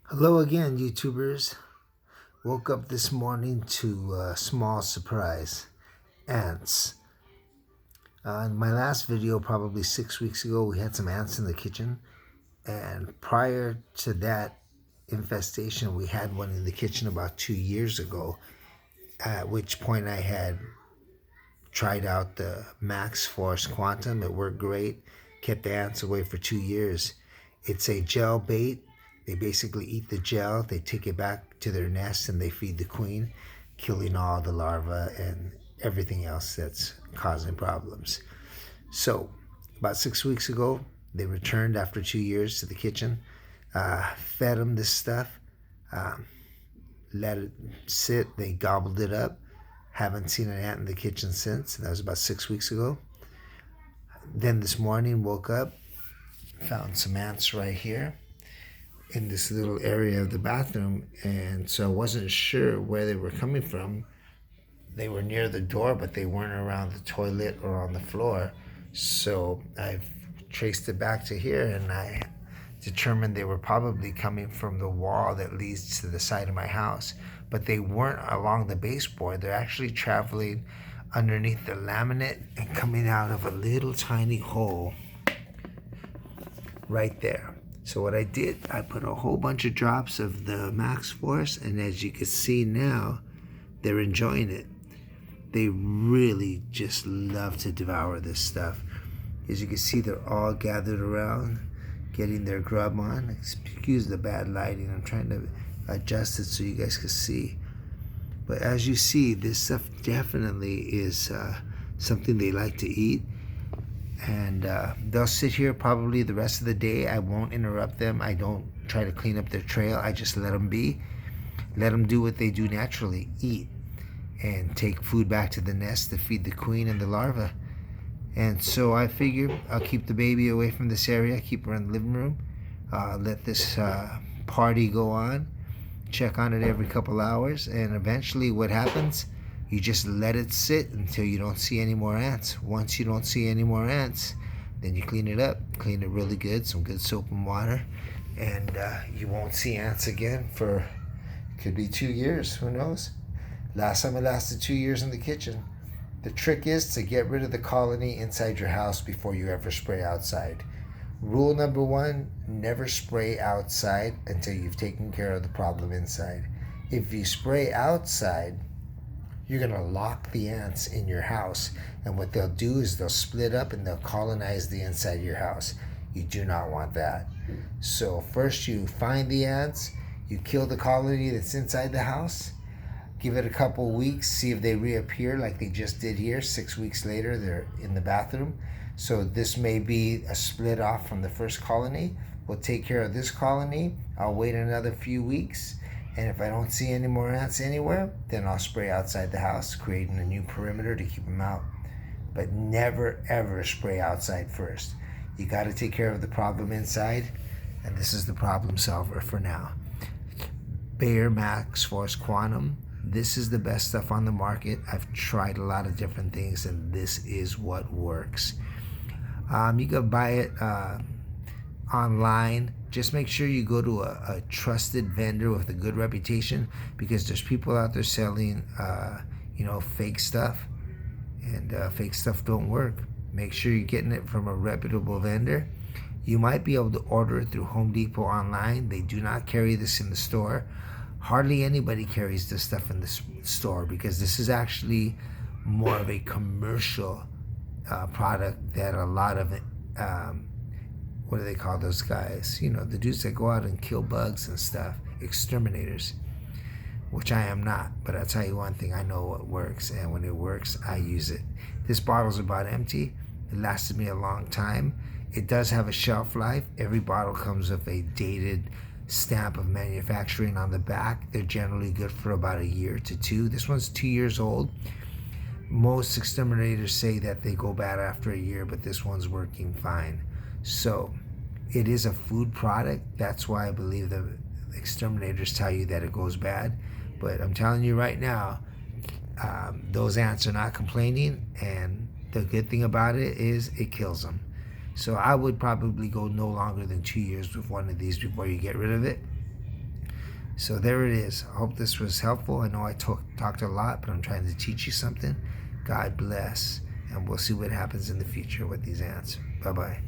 Hello again, YouTubers. Woke up this morning to a small surprise. Ants. In my last video, probably 6 weeks ago, we had some ants in the kitchen. And prior to that infestation, we had one in the kitchen about 2 years ago, at which point I had tried out the Max Force Quantum. It worked great, kept the ants away for 2 years. It's a gel bait. They basically eat the gel, they take it back to their nest, and they feed the queen, killing all the larvae and everything else that's causing problems. So, about 6 weeks ago, they returned after 2 years to the kitchen, fed them this stuff, um, let it sit, they gobbled it up. Haven't seen an ant in the kitchen since. That was about 6 weeks ago. Then this morning, woke up, found some ants right here in this little area of the bathroom, and so I wasn't sure where they were coming from. They were near the door, but they weren't around the toilet or on the floor. So I've traced it back to here, and I determined they were probably coming from the wall that leads to the side of my house. But they weren't along the baseboard. They're actually traveling underneath the laminate and coming out of a little tiny hole right there. So what I did, I put a whole bunch of drops of the Max Force, and as you can see now, they're enjoying it. They really just love to devour this stuff. As you can see, they're all gathered around, getting their grub on. Excuse the bad lighting, I'm trying to adjust it so you guys can see. But as you see, this stuff definitely is something they like to eat. And they'll sit here probably the rest of the day. I won't interrupt them. I don't try to clean up their trail. I just let them be. Let them do what they do naturally, eat, and take food back to the nest to feed the queen and the larva. And so I figure I'll keep the baby away from this area, keep her in the living room, let this party go on, check on it every couple hours, and eventually what happens, you just let it sit until you don't see any more ants. Once you don't see any more ants, then you clean it up. Clean it really good, some good soap and water, and you won't see ants again for, could be 2 years, who knows? Last time it lasted 2 years in the kitchen. The trick is to get rid of the colony inside your house before you ever spray outside. Rule number one, never spray outside until you've taken care of the problem inside. If you spray outside, you're going to lock the ants in your house, and what they'll do is they'll split up and they'll colonize the inside of your house. You do not want that. So first you find the ants, you kill the colony that's inside the house, give it a couple weeks, see if they reappear like they just did here. 6 weeks later, they're in the bathroom. So this may be a split off from the first colony. We'll take care of this colony. I'll wait another few weeks. And if I don't see any more ants anywhere, then I'll spray outside the house, creating a new perimeter to keep them out. But never, ever spray outside first. You got to take care of the problem inside. And this is the problem solver for now. Bayer Max Force Quantum. This is the best stuff on the market. I've tried a lot of different things, and this is what works. You can buy it online. Just make sure you go to a trusted vendor with a good reputation, because there's people out there selling, fake stuff, and fake stuff don't work. Make sure you're getting it from a reputable vendor. You might be able to order it through Home Depot online. They do not carry this in the store. Hardly anybody carries this stuff in the store, because this is actually more of a commercial product that a lot of what do they call those guys? The dudes that go out and kill bugs and stuff, exterminators, which I am not. But I'll tell you one thing, I know what works, and when it works, I use it. This bottle's about empty. It lasted me a long time. It does have a shelf life. Every bottle comes with a dated stamp of manufacturing on the back. They're generally good for about a year to two. This one's 2 years old. Most exterminators say that they go bad after a year, but this one's working fine. So it is a food product. That's why I believe the exterminators tell you that it goes bad. But I'm telling you right now, those ants are not complaining, and the good thing about it is it kills them. So I would probably go no longer than 2 years with one of these before you get rid of it. So there it is. I hope this was helpful. I know I talked a lot, but I'm trying to teach you something. God bless. And we'll see what happens in the future with these ants. Bye-bye.